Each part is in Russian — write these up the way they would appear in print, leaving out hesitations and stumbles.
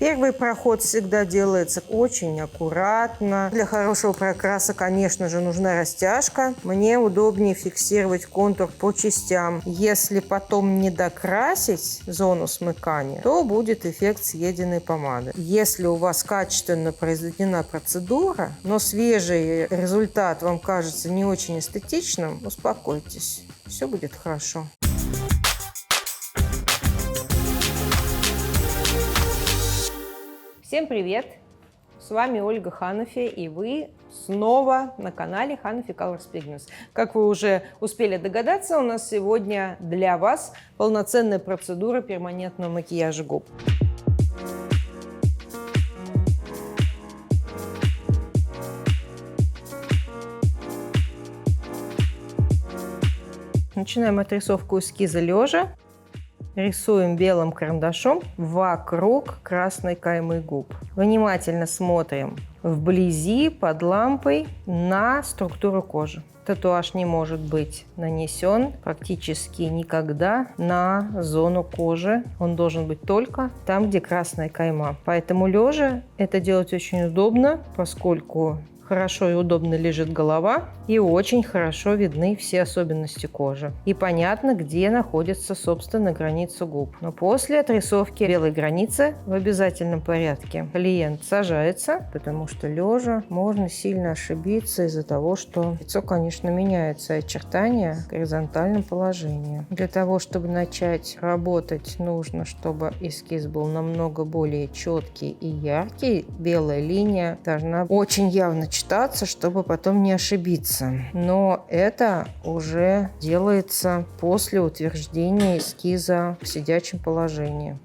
Первый проход всегда делается очень аккуратно. Для хорошего прокраса, конечно же, нужна растяжка. Мне удобнее фиксировать контур по частям. Если потом не докрасить зону смыкания, то будет эффект съеденной помады. Если у вас качественно произведена процедура, но свежий результат вам кажется не очень эстетичным, успокойтесь, все будет хорошо. Всем привет! С вами Ольга Ханафи, и вы снова на канале Hanafi Colors Pigments. Как вы уже успели догадаться, у нас сегодня для вас полноценная процедура перманентного макияжа губ. Начинаем отрисовку эскиза лежа. Рисуем белым карандашом вокруг красной каймы губ. Внимательно смотрим вблизи под лампой на структуру кожи. Татуаж не может быть нанесен практически никогда на зону кожи. Он должен быть только там, где красная кайма. Поэтому лежа это делать очень удобно, поскольку хорошо и удобно лежит голова, и очень хорошо видны все особенности кожи. И понятно, где находится, собственно, граница губ. Но после отрисовки белой границы в обязательном порядке клиент сажается, потому что лежа можно сильно ошибиться из-за того, что лицо, конечно, меняется, очертания в горизонтальном положении. Для того, чтобы начать работать, нужно, чтобы эскиз был намного более четкий и яркий. Белая линия должна очень явно читаться, чтобы потом не ошибиться. Но это уже делается после утверждения эскиза в сидячем положении.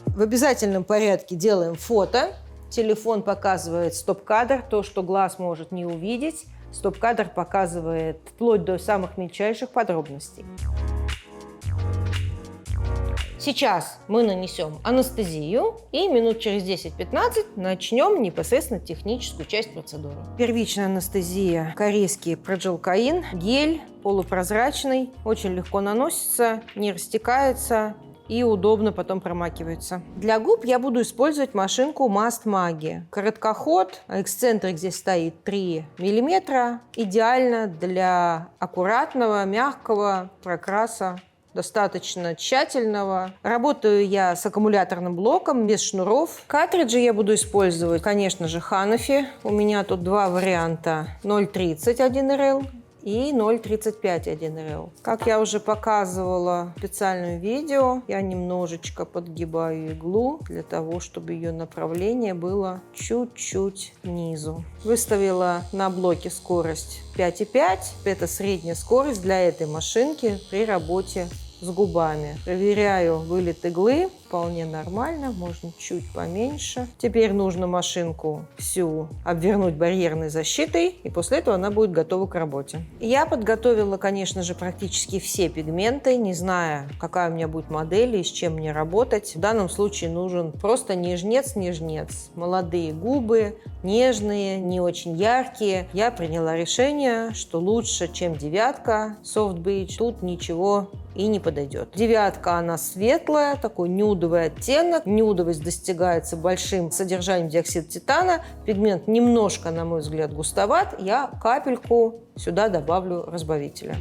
В обязательном порядке делаем фото. Телефон показывает стоп-кадр, то, что глаз может не увидеть. Стоп-кадр показывает вплоть до самых мельчайших подробностей. Сейчас мы нанесем анестезию и минут через 10-15 начнем непосредственно техническую часть процедуры. Первичная анестезия, корейский проджелкаин, гель полупрозрачный, очень легко наносится, не растекается и удобно потом промакивается. Для губ я буду использовать машинку Mast Maggi. Короткоход, эксцентрик здесь стоит 3 мм, идеально для аккуратного, мягкого прокраса. Достаточно тщательного. Работаю я с аккумуляторным блоком, без шнуров. Картриджи я буду использовать, конечно же, Hanafi. У меня тут два варианта: 0,30 1 РЛ и 0,35 1 РЛ. Как я уже показывала в специальном видео, я немножечко подгибаю иглу для того, чтобы ее направление было чуть-чуть низу. Выставила на блоке скорость 5,5. Это средняя скорость для этой машинки при работе с губами. Проверяю вылет иглы. Вполне нормально, можно чуть поменьше. Теперь нужно машинку всю обвернуть барьерной защитой, и после этого она будет готова к работе. Я подготовила, конечно же, практически все пигменты, не зная, какая у меня будет модель и с чем мне работать. В данном случае нужен просто нежнец-нежнец. Молодые губы, нежные, не очень яркие. Я приняла решение, что лучше, чем девятка, Soft Beige, тут ничего и не подойдет. Девятка, она светлая, такой нюдовый оттенок. Нюдовость достигается большим содержанием диоксида титана. Пигмент немножко, на мой взгляд, густоват. Я капельку сюда добавлю разбавителя.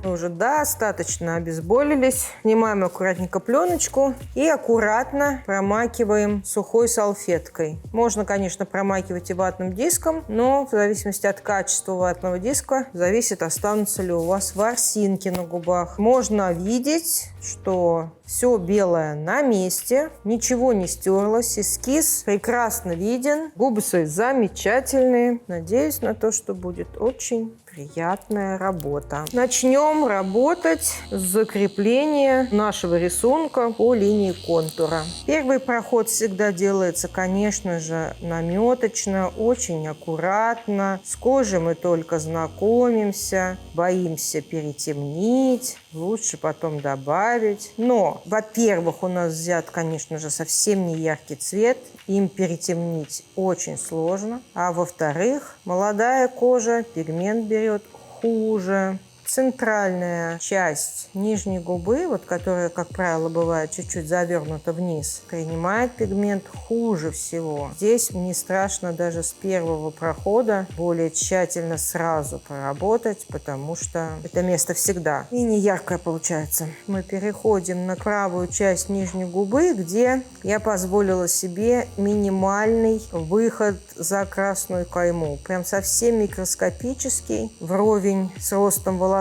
Мы уже достаточно обезболились. Снимаем аккуратненько пленочку и аккуратно промакиваем сухой салфеткой. Можно, конечно, промакивать и ватным диском, но в зависимости от качества ватного диска зависит, останутся ли у вас ворсинки на губах. Можно видеть, что все белое на месте, ничего не стерлось, эскиз прекрасно виден, губы свои замечательные. Надеюсь на то, что будет очень приятная работа. Начнем работать с закрепления нашего рисунка по линии контура. Первый проход всегда делается, конечно же, наметочно, очень аккуратно. С кожей мы только знакомимся, боимся перетемнить. лучше потом добавить. Но, во-первых, у нас взят, конечно же, совсем не яркий цвет. Им перетемнить очень сложно. А во-вторых, молодая кожа пигмент берет хуже. Центральная часть нижней губы, вот которая, как правило, бывает чуть-чуть завернута вниз, принимает пигмент хуже всего. Здесь не страшно даже с первого прохода более тщательно сразу поработать, потому что это место всегда менее яркое получается. Мы переходим на правую часть нижней губы, где я позволила себе минимальный выход за красную кайму. Прям совсем микроскопический, вровень с ростом волосков.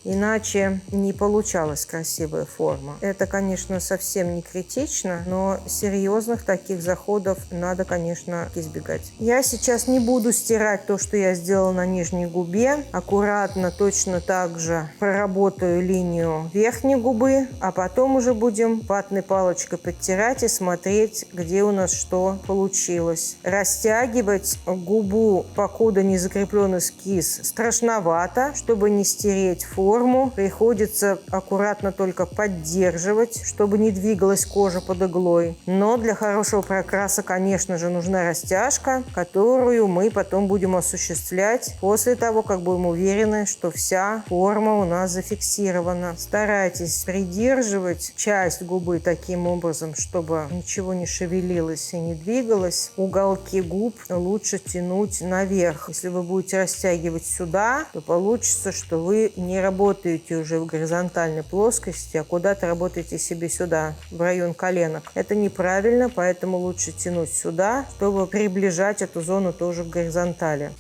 Иначе не получалась красивая форма. Это, конечно, совсем не критично, но серьезных таких заходов надо, конечно, избегать. Я сейчас не буду стирать то, что я сделала на нижней губе. Аккуратно, точно так же проработаю линию верхней губы, а потом уже будем ватной палочкой подтирать и смотреть, где у нас что получилось. Растягивать губу, покуда не закреплен эскиз, страшновато, чтобы не стереть форму. Приходится аккуратно только поддерживать, чтобы не двигалась кожа под иглой. Но для хорошего прокраса, конечно же, нужна растяжка, которую мы потом будем осуществлять после того, как будем уверены, что вся форма у нас зафиксирована. Старайтесь придерживать часть губы таким образом, чтобы ничего не шевелилось и не двигалось. Уголки губ лучше тянуть наверх. Если вы будете растягивать сюда, то получится, что вы не работаете уже в горизонтальной плоскости, а куда-то работаете себе сюда, в район коленок. Это неправильно, поэтому лучше тянуть сюда, чтобы приближать эту зону тоже к горизонтали.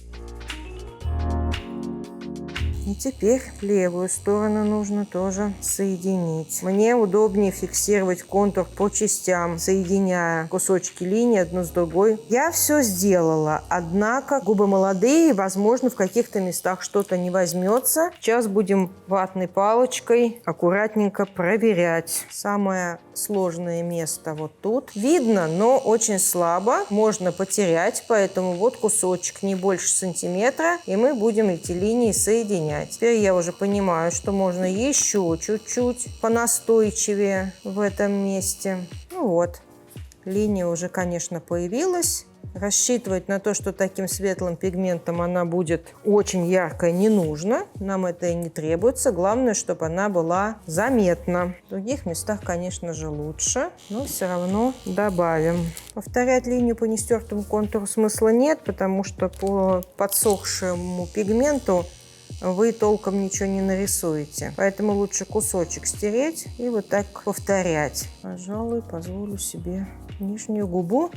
И теперь левую сторону нужно тоже соединить. Мне удобнее фиксировать контур по частям, соединяя кусочки линии одну с другой. Я все сделала, однако губы молодые, возможно, в каких-то местах что-то не возьмется. Сейчас будем ватной палочкой аккуратненько проверять. Самое сложное место вот тут. Видно, но очень слабо. Можно потерять, поэтому вот кусочек не больше сантиметра, и мы будем эти линии соединять. Теперь я уже понимаю, что можно еще чуть-чуть понастойчивее в этом месте. Ну вот, линия уже, конечно, появилась. Рассчитывать на то, что таким светлым пигментом она будет очень яркой, не нужно. Нам это и не требуется. Главное, чтобы она была заметна. В других местах, конечно же, лучше, но все равно добавим. Повторять линию по нестертому контуру смысла нет, потому что по подсохшему пигменту вы толком ничего не нарисуете. Поэтому лучше кусочек стереть и вот так повторять. Пожалуй, позволю себе нижнюю губу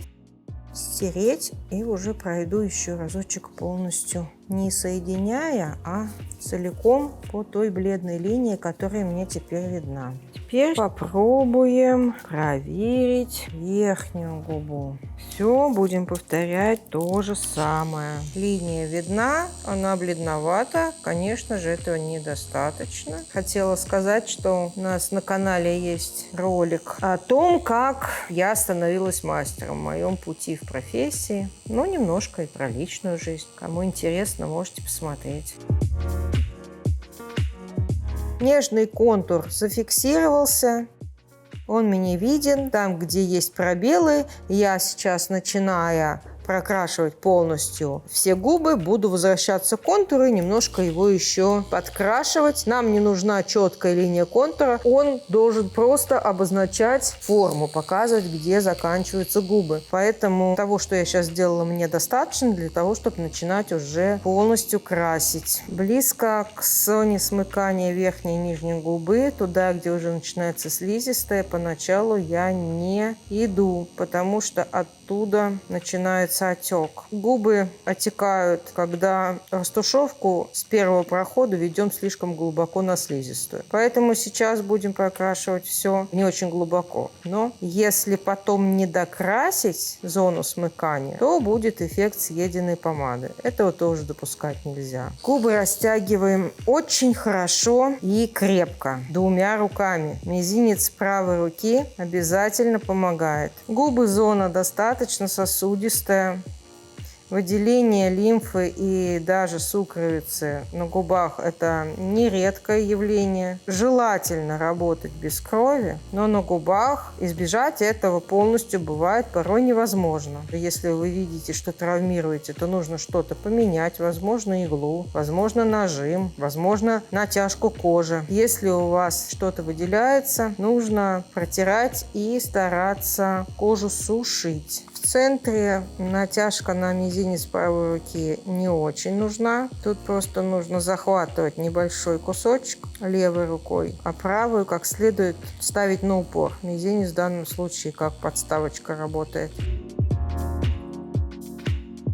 стереть и уже пройду еще разочек полностью, не соединяя, а целиком по той бледной линии, которая мне теперь видна. Теперь попробуем проверить верхнюю губу. Все, будем повторять то же самое. Линия видна, она бледновата. Конечно же, этого недостаточно. Хотела сказать, что у нас на канале есть ролик о том, как я становилась мастером в моем пути в профессии. Ну, немножко и про личную жизнь. Кому интересно, можете посмотреть. Нежный контур зафиксировался. Он мне виден. Там, где есть пробелы, я сейчас, начиная прокрашивать полностью все губы, буду возвращаться к контуру и немножко его еще подкрашивать. Нам не нужна четкая линия контура. Он должен просто обозначать форму, показывать, где заканчиваются губы. Поэтому того, что я сейчас сделала, мне достаточно для того, чтобы начинать уже полностью красить. Близко к зоне смыкания верхней и нижней губы, туда, где уже начинается слизистая, поначалу я не иду, потому что оттуда начинается отек. Губы отекают, когда растушевку с первого прохода ведем слишком глубоко на слизистую. Поэтому сейчас будем прокрашивать все не очень глубоко. Но если потом не докрасить зону смыкания, то будет эффект съеденной помады. Этого тоже допускать нельзя. Губы растягиваем очень хорошо и крепко. Двумя руками. Мизинец правой руки обязательно помогает. Губы зона достаточно сосудистая. Выделение лимфы и даже сукровицы на губах – это нередкое явление. Желательно работать без крови, но на губах избежать этого полностью бывает порой невозможно. Если вы видите, что травмируете, то нужно что-то поменять, возможно, иглу, возможно, нажим, возможно, натяжку кожи. Если у вас что-то выделяется, нужно протирать и стараться кожу сушить. В центре натяжка на мизинец правой руки не очень нужна. Тут просто нужно захватывать небольшой кусочек левой рукой, а правую как следует ставить на упор. Мизинец в данном случае как подставочка работает.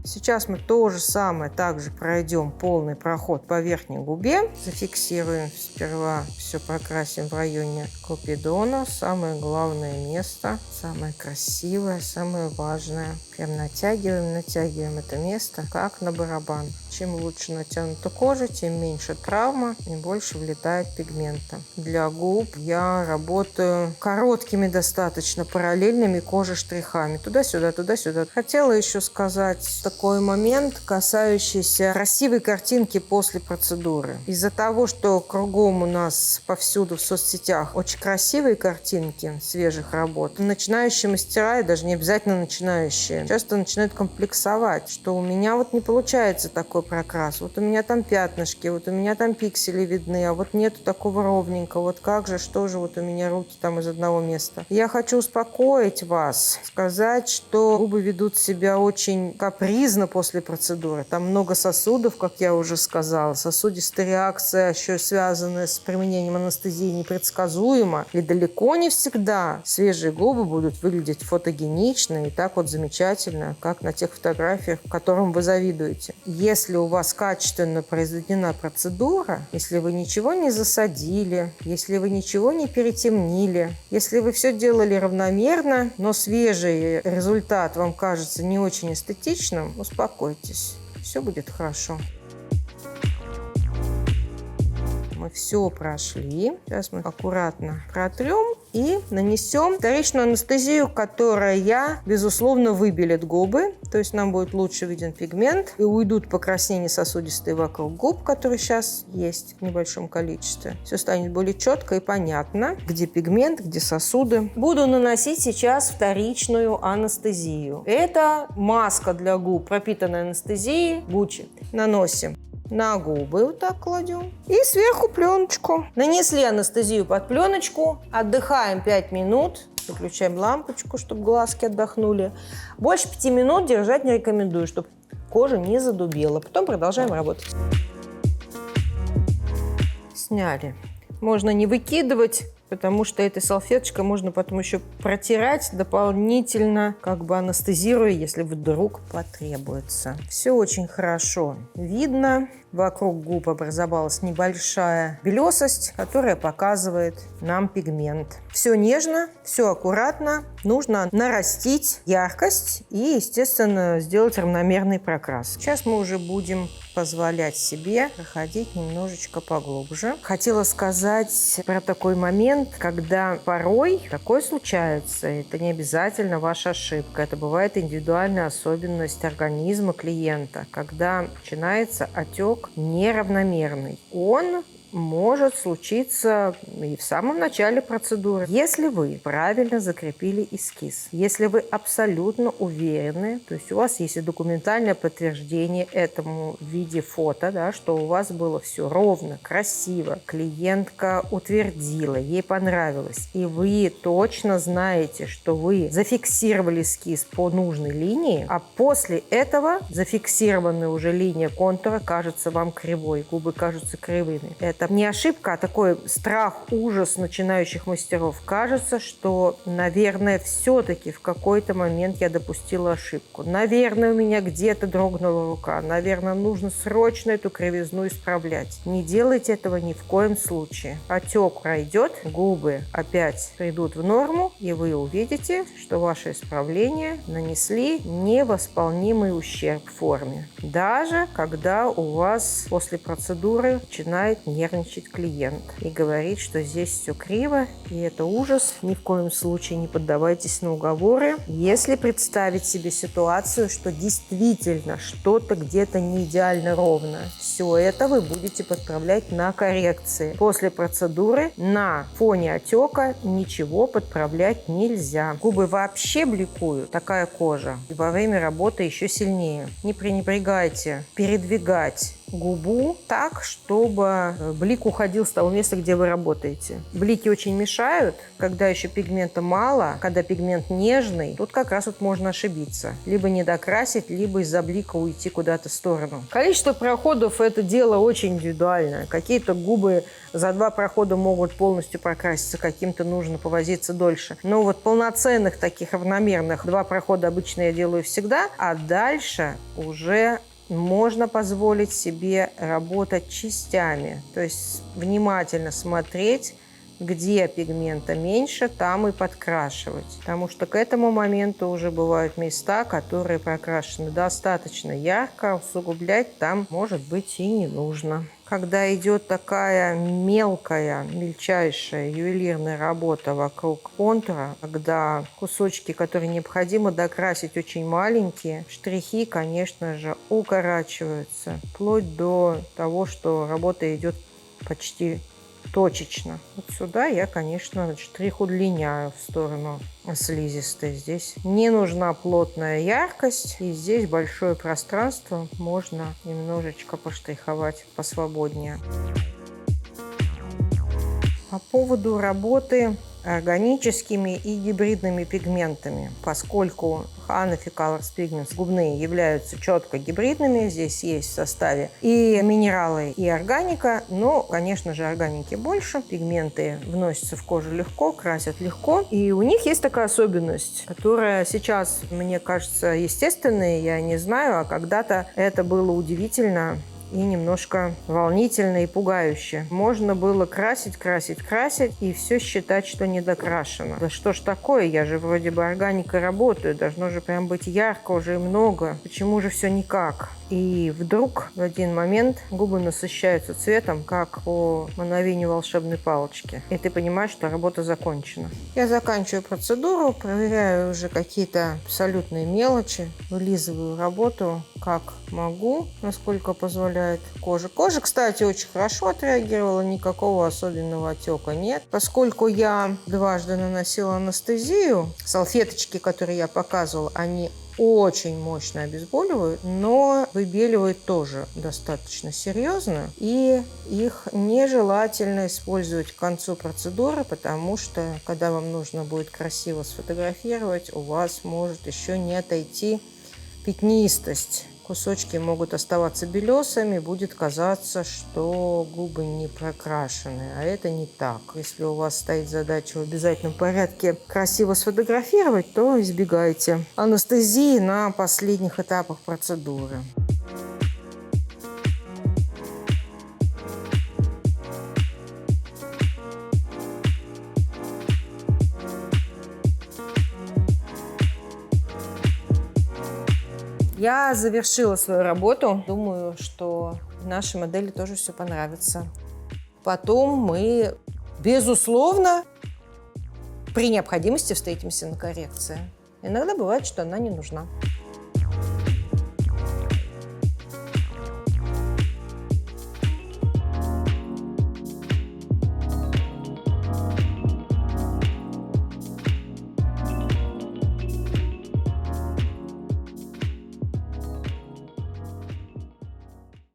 Сейчас мы то же самое также пройдем полный проход по верхней губе. Зафиксируем сперва, все прокрасим в районе купидона. Самое главное место, самое красивое, самое важное. Прям натягиваем это место, как на барабан. Чем лучше натянута кожа, тем меньше травма и больше влетает пигмента. Для губ я работаю короткими достаточно параллельными кожештрихами. Туда-сюда, туда-сюда. Хотела еще сказать такой момент, касающийся красивой картинки после процедуры. Из-за того, что кругом у нас повсюду в соцсетях очень красивые картинки свежих работ, начинающие мастера, и даже не обязательно начинающие, часто начинают комплексовать, что у меня вот не получается такой прокрас, вот у меня там пятнышки, вот у меня там пиксели видны, а вот нету такого ровненького, вот как же, что же вот у меня руки там из одного места. Я хочу успокоить вас, сказать, что губы ведут себя очень капризно после процедуры. Там много сосудов, как я уже сказала, сосудистая реакция, еще связанная с применением анестезии, непредсказуема, и далеко не всегда свежие губы будут выглядеть фотогенично и так вот замечательно, как на тех фотографиях, которым вы завидуете. Если у вас качественно произведена процедура, если вы ничего не засадили, если вы ничего не перетемнили, если вы все делали равномерно, но свежий результат вам кажется не очень эстетичным, успокойтесь, все будет хорошо. Мы все прошли. Сейчас мы аккуратно протрем и нанесем вторичную анестезию, которая, безусловно, выбелит губы. То есть нам будет лучше виден пигмент. И уйдут покраснения сосудистые вокруг губ, которые сейчас есть в небольшом количестве. Все станет более четко и понятно, где пигмент, где сосуды. Буду наносить сейчас вторичную анестезию. Это маска для губ, пропитанная анестезией Gucci. Наносим на губы, вот так кладем. И сверху пленочку. Нанесли анестезию под пленочку. Отдыхаем 5 минут. Выключаем лампочку, чтобы глазки отдохнули. Больше 5 минут держать не рекомендую, чтобы кожа не задубела. Потом продолжаем работать. Сняли. Можно не выкидывать, потому что этой салфеточкой можно потом еще протирать дополнительно, как бы анестезируя, если вдруг потребуется. Все очень хорошо видно. Вокруг губ образовалась небольшая белесость, которая показывает нам пигмент. Все нежно, все аккуратно. Нужно нарастить яркость и, естественно, сделать равномерный прокрас. Сейчас мы уже будем позволять себе проходить немножечко поглубже. Хотела сказать про такой момент, когда порой такое случается. Это не обязательно ваша ошибка. Это бывает индивидуальная особенность организма клиента, когда начинается отек неравномерный. Он может случиться и в самом начале процедуры. Если вы правильно закрепили эскиз, если вы абсолютно уверены, то есть у вас есть и документальное подтверждение этому в виде фото, да, что у вас было все ровно, красиво, клиентка утвердила, ей понравилось, и вы точно знаете, что вы зафиксировали эскиз по нужной линии, а после этого зафиксированная уже линия контура кажется вам кривой, губы кажутся кривыми. Это не ошибка, а такой страх, ужас начинающих мастеров. Кажется, что, наверное, все-таки в какой-то момент я допустила ошибку. Наверное, у меня где-то дрогнула рука. Наверное, нужно срочно эту кривизну исправлять. Не делайте этого ни в коем случае. Отек пройдет, губы опять придут в норму, и вы увидите, что ваши исправления нанесли невосполнимый ущерб форме. Даже когда у вас после процедуры начинает не нервничать клиент и говорить, что здесь все криво, и это ужас. Ни в коем случае не поддавайтесь на уговоры. Если представить себе ситуацию, что действительно что-то где-то не идеально ровно, все это вы будете подправлять на коррекции. После процедуры на фоне отека ничего подправлять нельзя. Губы вообще бликуют, такая кожа, и во время работы еще сильнее. Не пренебрегайте передвигать губу так, чтобы блик уходил с того места, где вы работаете. Блики очень мешают, когда еще пигмента мало, когда пигмент нежный, тут как раз вот можно ошибиться. Либо не докрасить, либо из-за блика уйти куда-то в сторону. Количество проходов – это дело очень индивидуальное. Какие-то губы за 2 прохода могут полностью прокраситься, каким-то нужно повозиться дольше. Но вот полноценных таких равномерных 2 прохода обычно я делаю всегда, а дальше уже можно позволить себе работать частями, то есть внимательно смотреть, где пигмента меньше, там и подкрашивать. Потому что к этому моменту уже бывают места, которые прокрашены достаточно ярко, усугублять там, может быть, и не нужно. Когда идет такая мельчайшая ювелирная работа вокруг контура, когда кусочки, которые необходимо докрасить, очень маленькие, штрихи, конечно же, укорачиваются, вплоть до того, что работа идет почти точечно. Вот сюда я, конечно, штрих удлиняю в сторону слизистой. Здесь не нужна плотная яркость, и здесь большое пространство, можно немножечко поштриховать посвободнее. По поводу работы органическими и гибридными пигментами. Поскольку Hanafi Colors Pigments губные являются четко гибридными, здесь есть в составе и минералы, и органика, но, конечно же, органики больше. Пигменты вносятся в кожу легко, красят легко. И у них есть такая особенность, которая сейчас, мне кажется, естественной, я не знаю, а когда-то это было удивительно и немножко волнительно и пугающе. Можно было красить, и все считать, что недокрашено. Да что ж такое, я же вроде бы органикой работаю, должно же прям быть ярко уже и много. Почему же все никак? И вдруг в один момент губы насыщаются цветом, как по мановению волшебной палочки. И ты понимаешь, что работа закончена. Я заканчиваю процедуру, проверяю уже какие-то абсолютные мелочи, вылизываю работу как могу, насколько позволяет кожа. Кожа, кстати, очень хорошо отреагировала, никакого особенного отека нет. Поскольку я дважды наносила анестезию, салфеточки, которые я показывала, они очень мощно обезболивают, но выбеливают тоже достаточно серьезно. И их нежелательно использовать к концу процедуры, потому что, когда вам нужно будет красиво сфотографировать, у вас может еще не отойти пятнистость. Кусочки могут оставаться белесыми, будет казаться, что губы не прокрашены, а это не так. Если у вас стоит задача в обязательном порядке красиво сфотографировать, то избегайте анестезии на последних этапах процедуры. Я завершила свою работу. Думаю, что нашей модели тоже все понравится. Потом мы, безусловно, при необходимости встретимся на коррекции. Иногда бывает, что она не нужна.